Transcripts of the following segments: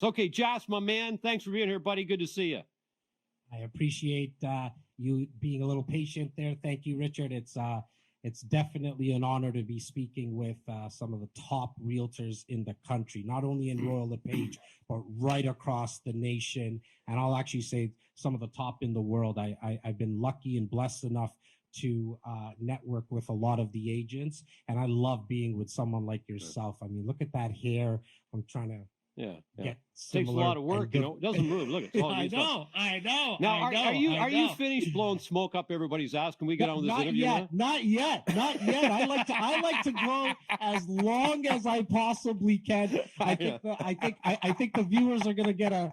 Okay, Jas, my man, thanks for being here, buddy. Good to see you. I appreciate you being a little patient there. Thank you, Richard. It's definitely an honor to be speaking with some of the top realtors in the country, not only in Royal LePage, but right across the nation. And I'll actually say some of the top in the world. I've been lucky and blessed enough to network with a lot of the agents, and I love being with someone like yourself. I mean, look at that hair. I'm trying to get takes a lot of work, you know. It doesn't move. Look, it's all I know. Now, are you finished blowing smoke up everybody's ass? Can we get on with this interview now? Not yet. I like to go as long as I possibly can. I think the viewers are going to get a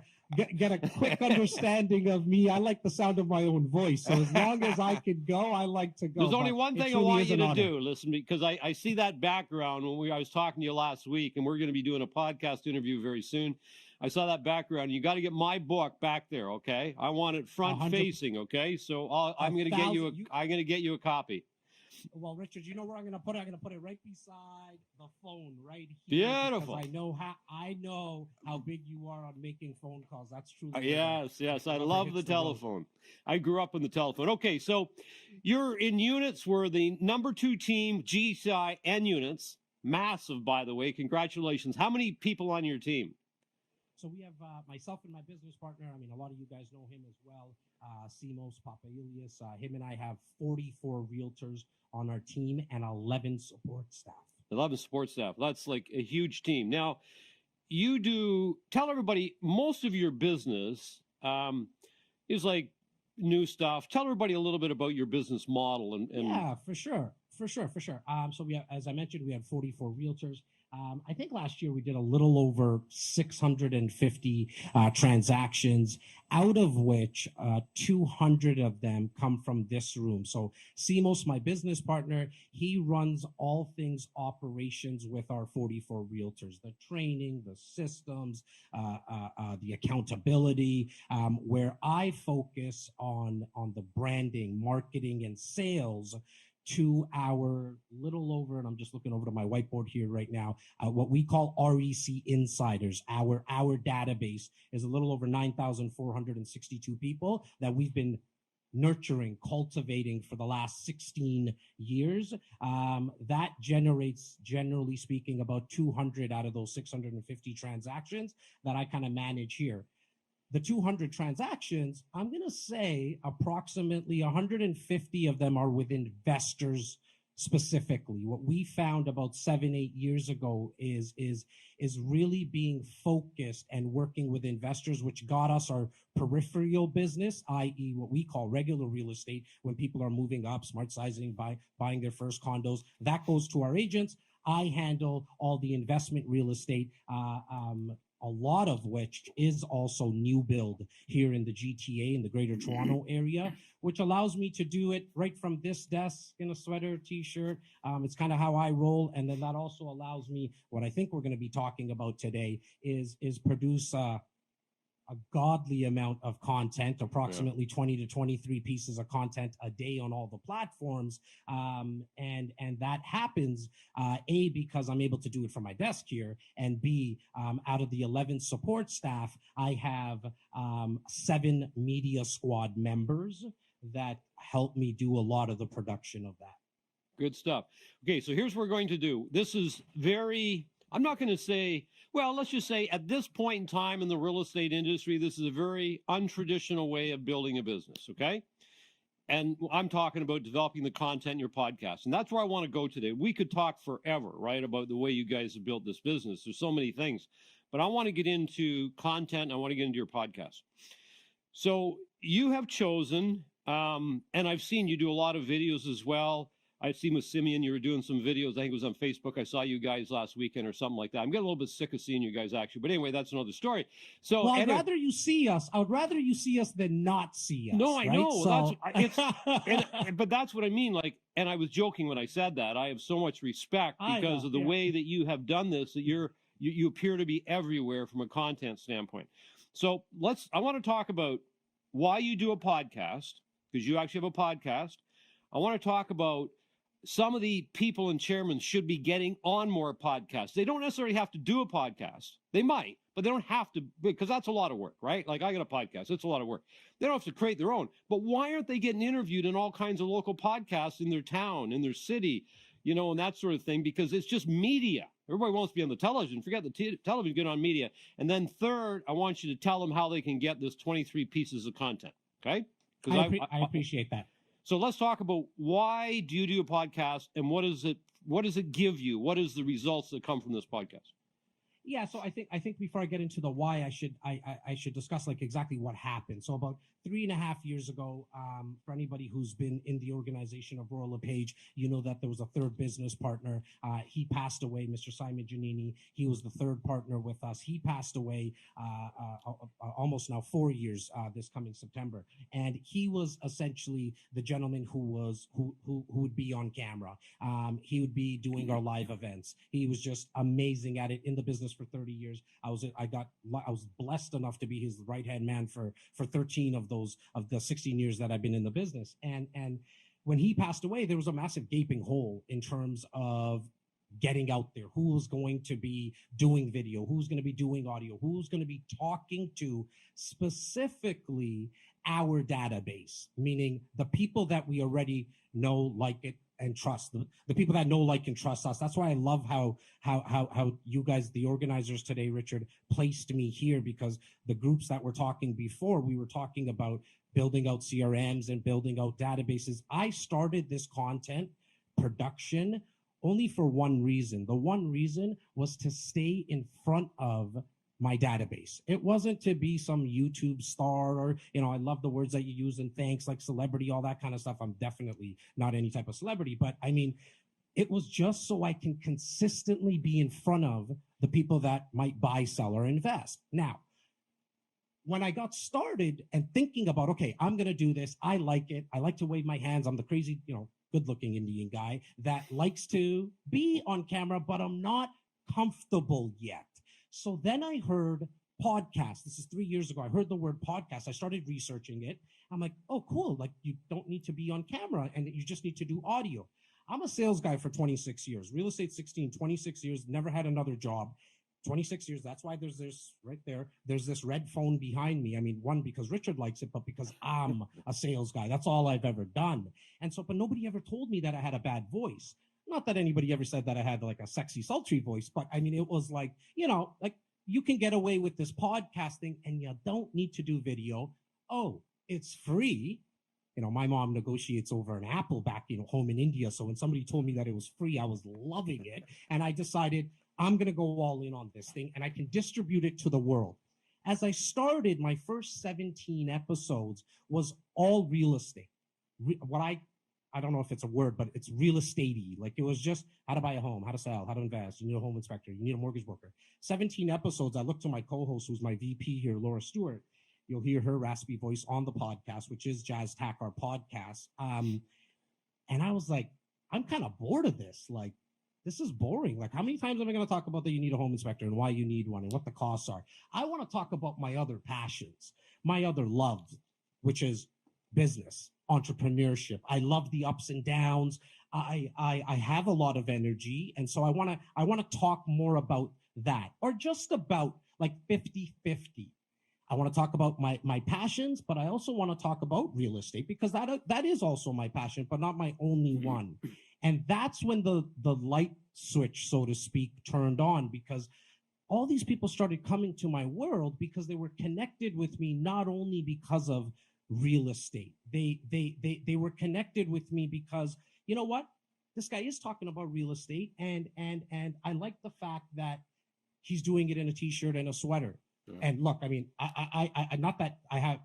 quick understanding of me. I like the sound of my own voice, so as long as I can go, I like to go. There's only one thing I want you to do. Listen, because I see that background when I was talking to you last week, and we're going to be doing a podcast interview very soon. I saw that background. You got to get my book back there, okay? I want it front facing, okay? So I'm going to get you a copy. Well, Richard, you know where I'm going to put it? I'm going to put it right beside the phone, right here. Beautiful. I know how big you are on making phone calls. That's true. Yes. I love the telephone. I grew up on the telephone. Okay, so you're in units. We're the number 2 team, GCI and units. Massive, by the way. Congratulations. How many people on your team? So we have myself and my business partner. I mean, a lot of you guys know him as well. Simos Papayilius. Him and I have 44 realtors on our team and 11 support staff. 11 support staff. That's like a huge team. Now, tell everybody, most of your business is like new stuff. Tell everybody a little bit about your business model. Yeah, for sure. So we have, as I mentioned, we have 44 realtors. I think last year we did a little over 650 transactions, out of which 200 of them come from this room. So Simos, my business partner, he runs all things operations with our 44 realtors, the training, the systems, the accountability, where I focus on the branding, marketing, and sales to our little over, and I'm just looking over to my whiteboard here right now, what we call REC Insiders. Our database is a little over 9,462 people that we've been nurturing, cultivating for the last 16 years. That generates, generally speaking, about 200 out of those 650 transactions that I kind of manage here. The 200 transactions, I'm going to say approximately 150 of them are with investors specifically. What we found about 7-8 years ago is really being focused and working with investors, which got us our peripheral business, i.e. what we call regular real estate, when people are moving up, smart sizing, buying their first condos. That goes to our agents. I handle all the investment real estate, a lot of which is also new build here in the GTA, in the Greater Toronto area, which allows me to do it right from this desk in a sweater, t-shirt. It's kind of how I roll. And then that also allows me, what I think we're going to be talking about today is produce a godly amount of content, approximately 20 to 23 pieces of content a day on all the platforms. And that happens, A, because I'm able to do it from my desk here, and B, out of the 11 support staff, I have 7 media squad members that help me do a lot of the production of that. Good stuff. Okay, so here's what we're going to do. This is I'm not going to say, well, let's just say at this point in time in the real estate industry, this is a very untraditional way of building a business, okay? And I'm talking about developing the content in your podcast. And that's where I want to go today. We could talk forever, right, about the way you guys have built this business. There's so many things. But I want to get into content. I want to get into your podcast. So you have chosen, and I've seen you do a lot of videos as well. I've seen with Simeon, you were doing some videos. I think it was on Facebook. I saw you guys last weekend or something like that. I'm getting a little bit sick of seeing you guys, actually. But anyway, that's another story. So, well, I'd rather you see us. I would rather you see us than not see us. No, I right? know. So... But that's what I mean. Like, and I was joking when I said that. I have so much respect because of the way that you have done this, that you appear to be everywhere from a content standpoint. So I want to talk about why you do a podcast, because you actually have a podcast. I want to talk about some of the people and chairmen should be getting on more podcasts. They don't necessarily have to do a podcast. They might, but they don't have to, because that's a lot of work, right? Like I got a podcast, it's a lot of work. They don't have to create their own. But why aren't they getting interviewed in all kinds of local podcasts in their town, in their city, and that sort of thing? Because it's just media. Everybody wants to be on the television. Forget the television, get on media. And then third, I want you to tell them how they can get this 23 pieces of content, okay? I appreciate that. So let's talk about, why do you do a podcast, and what does it give you? What is the results that come from this podcast? Yeah, so I think before I get into the why, I should discuss like exactly what happened. So about 3.5 years ago, for anybody who's been in the organization of Royal LePage, you know that there was a third business partner. He passed away, Mr. Simon Giannini. He was the third partner with us. He passed away almost now 4 years this coming September, and he was essentially the gentleman who would be on camera. He would be doing our live events. He was just amazing at it, in the business for 30 years. I was blessed enough to be his right-hand man for 13 of the 16 years that I've been in the business. And when he passed away, there was a massive gaping hole in terms of getting out there. Who was going to be doing video? Who's going to be doing audio? Who's going to be talking to specifically our database, meaning the people that we already know, like it, and trust, the people that know, like, and trust us. That's why I love how you guys, the organizers today, Richard, placed me here, because the groups that were talking before, we were talking about building out CRMs and building out databases. I started this content production only for one reason. The one reason was to stay in front of my database. It wasn't to be some YouTube star, or, I love the words that you use, and thanks, like celebrity, all that kind of stuff. I'm definitely not any type of celebrity, but I mean, it was just so I can consistently be in front of the people that might buy, sell, or invest. Now, when I got started and thinking about, okay, I'm going to do this, I like it. I like to wave my hands. I'm the crazy, good-looking Indian guy that likes to be on camera, but I'm not comfortable yet. So then I heard podcast. This is 3 years ago. I heard the word podcast. I started researching it. I'm like, oh, cool. Like, you don't need to be on camera, and you just need to do audio. I'm a sales guy for 26 years. Real estate 16, 26 years, never had another job. 26 years. That's why there's this right there. There's this red phone behind me. I mean, one, because Richard likes it, but because I'm a sales guy. That's all I've ever done. And so, but nobody ever told me that I had a bad voice. Not that anybody ever said that I had like a sexy, sultry voice, but I mean, it was like, like you can get away with this podcasting and you don't need to do video. Oh, it's free. My mom negotiates over an Apple back, home in India. So when somebody told me that it was free, I was loving it. And I decided I'm going to go all in on this thing, and I can distribute it to the world. As I started, my first 17 episodes was all real estate. I don't know if it's a word, but it's real estate-y. Like, it was just how to buy a home, how to sell, how to invest. You need a home inspector. You need a mortgage broker. 17 episodes. I looked to my co-host, who's my VP here, Laura Stewart. You'll hear her raspy voice on the podcast, which is Jazz Takhar podcast. And I was like, I'm kind of bored of this. Like, this is boring. Like, how many times am I going to talk about that you need a home inspector and why you need one and what the costs are? I want to talk about my other passions, my other love, which is business, entrepreneurship. I love the ups and downs. I have a lot of energy. And so I want to talk more about that, or just about like 50-50. I want to talk about my passions, but I also want to talk about real estate, because that is also my passion, but not my only one. And that's when the light switch, so to speak, turned on, because all these people started coming to my world because they were connected with me, not only because of real estate. They were connected with me because, you know what? This guy is talking about real estate, and I like the fact that he's doing it in a t-shirt and a sweater. Yeah. And look, I mean, I not that I have,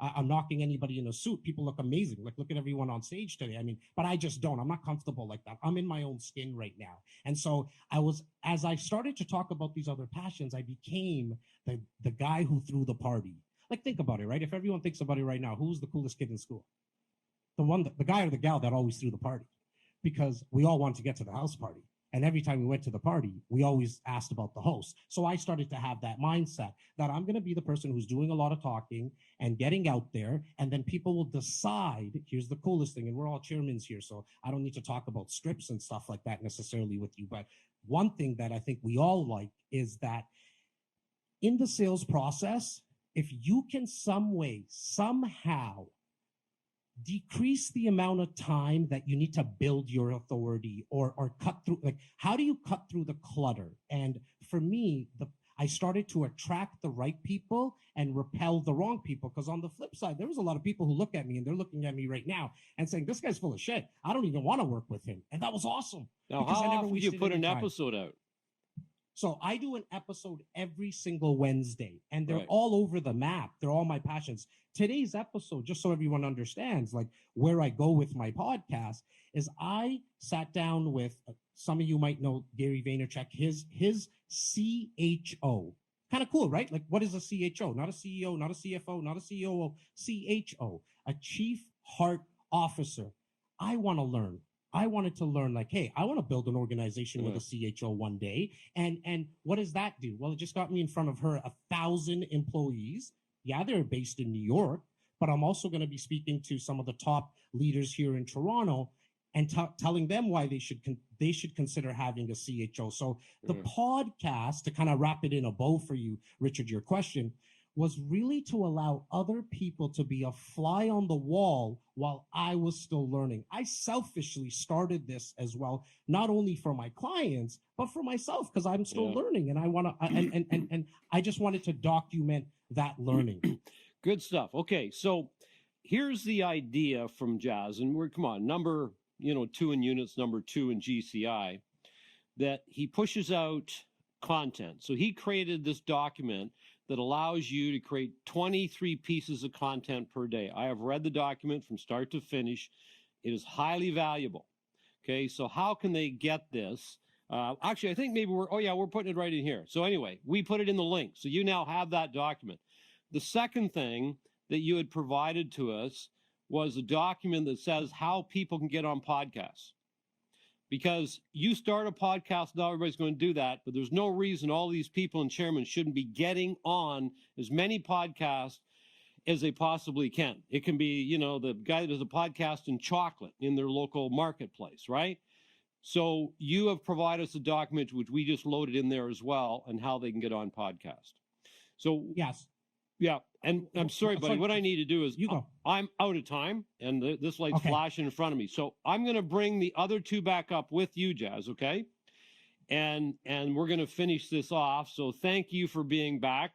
I'm knocking anybody in a suit. People look amazing. Like, look at everyone on stage today. I mean, but I just don't. I'm not comfortable like that. I'm in my own skin right now. And so as I started to talk about these other passions, I became the guy who threw the party. Like, think about it, right? If everyone thinks about it right now, who's the coolest kid in school? The guy or the gal that always threw the party, because we all wanted to get to the house party. And every time we went to the party, we always asked about the host. So I started to have that mindset that I'm going to be the person who's doing a lot of talking and getting out there. And then people will decide, here's the coolest thing. And we're all chairmans here, so I don't need to talk about scripts and stuff like that necessarily with you. But one thing that I think we all like is that in the sales process, if you can some way, somehow decrease the amount of time that you need to build your authority or cut through, like, how do you cut through the clutter? And for me, I started to attract the right people and repel the wrong people. Because on the flip side, there was a lot of people who look at me, and they're looking at me right now and saying, this guy's full of shit. I don't even want to work with him. And that was awesome. Now, how often do you put an episode out? So I do an episode every single Wednesday, and they're Right. all over the map. They're all my passions. Today's episode, just so everyone understands, like where I go with my podcast, is I sat down with, some of you might know Gary Vaynerchuk, his CHO. Kind of cool, right? Like, what is a CHO? Not a CEO, not a CFO, not a COO, CHO, a Chief Heart Officer. I want to learn. I wanted to learn, like, hey, I want to build an organization with a CHO one day. And what does that do? Well, it just got me in front of her 1,000 employees. Yeah, they're based in New York, but I'm also going to be speaking to some of the top leaders here in Toronto and telling them why they should consider having a CHO. So the podcast, to kind of wrap it in a bow for you, Richard, your question, was really to allow other people to be a fly on the wall while I was still learning. I selfishly started this as well, not only for my clients, but for myself, because I'm still learning, and I want to, and I just wanted to document that learning. Good stuff. Okay, so here's the idea from Jazz, and come on, number 2 in units, number 2 in GCI, that he pushes out content. So he created this document that allows you to create 23 pieces of content per day. I have read the document from start to finish. It is highly valuable. Okay, so how can they get this? Actually, I think maybe we're putting it right in here. So anyway, we put it in the link. So you now have that document. The second thing that you had provided to us was a document that says how people can get on podcasts. Because you start a podcast, not everybody's going to do that, but there's no reason all these people and chairmen shouldn't be getting on as many podcasts as they possibly can. It can be, the guy that does a podcast in chocolate in their local marketplace, right? So you have provided us a document, which we just loaded in there as well, on how they can get on podcast. So yes. Yeah, and I'm sorry, buddy. What I need to do is, you go. I'm out of time, and this light's flashing in front of me. So I'm going to bring the other two back up with you, Jazz, okay? And we're going to finish this off. So thank you for being back.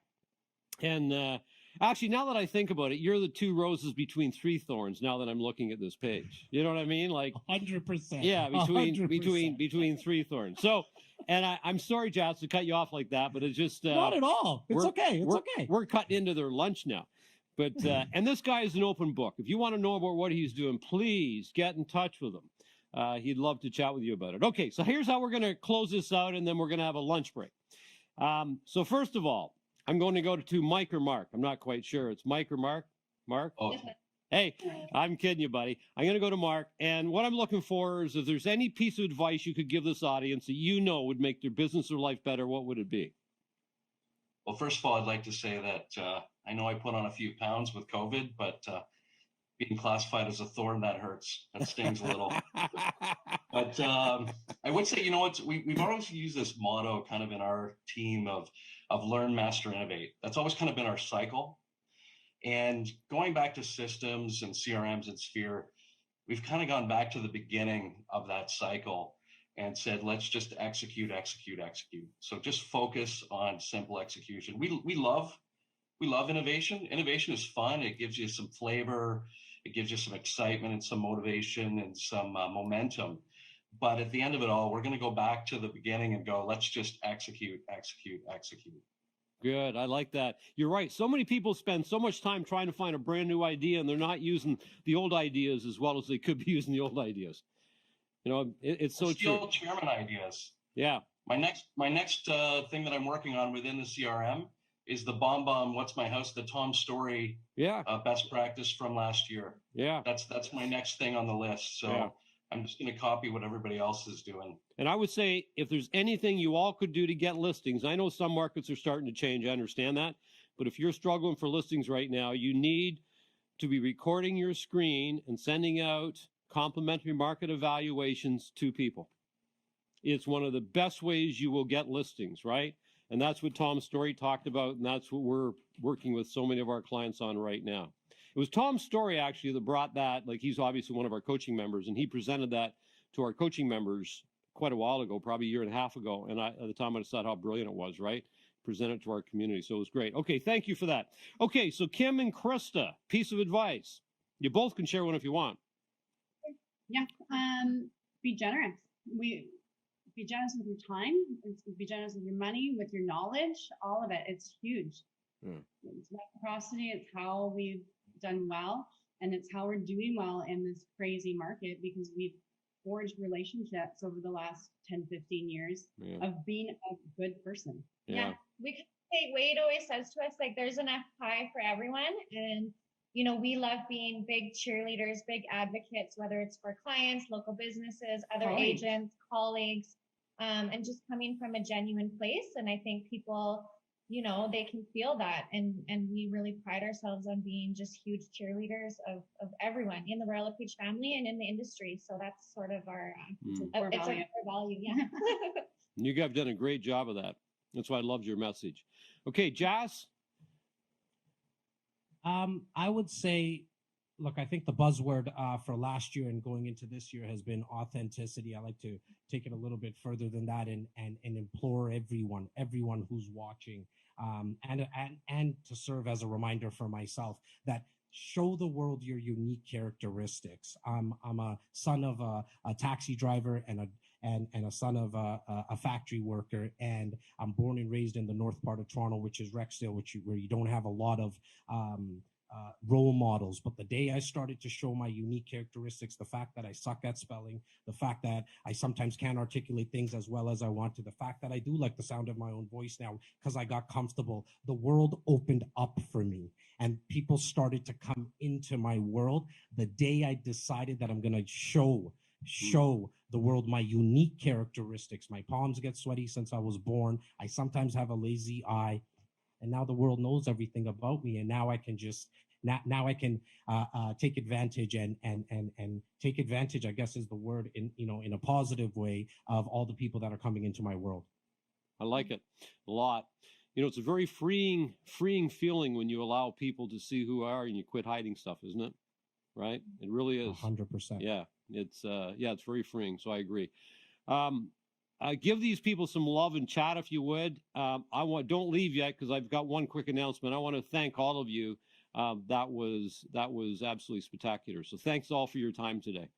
And actually, now that I think about it, you're the two roses between three thorns. Now that I'm looking at this page, you know what I mean? Like 100%. Yeah, between three thorns. So. And I'm sorry, Jazz, to cut you off like that, but it's just not at all. It's okay. It's okay. We're cutting into their lunch now, but and this guy is an open book. If you want to know about what he's doing, please get in touch with him. He'd love to chat with you about it. Okay, so here's how we're going to close this out, and then we're going to have a lunch break. So first of all, I'm going to go to Mike or Mark. I'm not quite sure. It's Mike or Mark. Mark. Oh. Hey, I'm kidding you, buddy. I'm going to go to Mark. And what I'm looking for is if there's any piece of advice you could give this audience that would make their business or life better, what would it be? Well, first of all, I'd like to say that I know I put on a few pounds with COVID, but being classified as a thorn, that hurts. That stings a little. But I would say, we've always used this motto kind of in our team of learn, master, innovate. That's always kind of been our cycle. And going back to systems and CRMs and Sphere, we've kind of gone back to the beginning of that cycle and said, let's just execute. So just focus on simple execution. We love innovation. Innovation is fun. It gives you some flavor. It gives you some excitement and some motivation and some momentum. But at the end of it all, we're going to go back to the beginning and go, let's just execute. Good. I like that. You're right. So many people spend so much time trying to find a brand new idea, and they're not using the old ideas as well as they could be using the old ideas. It's so true. Old chairman ideas. Yeah. My next thing that I'm working on within the CRM is the bomb. What's my house? The Tom Story. Yeah. Best practice from last year. Yeah. That's my next thing on the list. So. Yeah. I'm just going to copy what everybody else is doing. And I would say if there's anything you all could do to get listings, I know some markets are starting to change. I understand that. But if you're struggling for listings right now, you need to be recording your screen and sending out complimentary market evaluations to people. It's one of the best ways you will get listings, right? And that's what Tom's story talked about, and that's what we're working with so many of our clients on right now. It was Tom's story, actually, that brought that. Like, he's obviously one of our coaching members, and he presented that to our coaching members quite a while ago, probably a year and a half ago. And at the time, I just thought how brilliant it was, right? Present it to our community. So it was great. Okay, thank you for that. Okay, so Kim and Krista, piece of advice. You both can share one if you want. Yeah, be generous. Be generous with your time. Be generous with your money, with your knowledge. All of it. It's huge. It's reciprocity. It's how we've done well, and it's how we're doing well in this crazy market because we've forged relationships over the last 10, 15 years of being a good person. Yeah. We can say, Wade always says to us, like, there's enough pie for everyone. And, you know, we love being big cheerleaders, big advocates, whether it's for clients, local businesses, other agents, colleagues, and just coming from a genuine place. And I think people, you know, they can feel that. And we really pride ourselves on being just huge cheerleaders of everyone in the Royal LePage family and in the industry. So that's sort of our, it's our core value. Yeah. You guys have done a great job of that. That's why I loved your message. Okay, Jas? I would say, look, I think the buzzword for last year and going into this year has been authenticity. I like to take it a little bit further than that and implore everyone who's watching, and to serve as a reminder for myself that show the world your unique characteristics. I'm a son of a taxi driver and a son of a factory worker, and I'm born and raised in the north part of Toronto, which is Rexdale, where you don't have a lot of role models. But the day I started to show my unique characteristics, the fact that I suck at spelling, the fact that I sometimes can't articulate things as well as I want to, the fact that I do like the sound of my own voice now because I got comfortable, the world opened up for me and people started to come into my world. The day I decided that I'm going to show the world my unique characteristics. My palms get sweaty since I was born. I sometimes have a lazy eye. And now the world knows everything about me, and now I can just now I can take advantage and take advantage, I guess is the word, in a positive way, of all the people that are coming into my world. I like it a lot. You know, it's a very freeing feeling when you allow people to see who you are and you quit hiding stuff, isn't it? Right? It really is. 100%. Yeah, it's very freeing. So I agree. Give these people some love and chat if you would. Don't leave yet because I've got one quick announcement. I want to thank all of you. That was absolutely spectacular. So thanks all for your time today.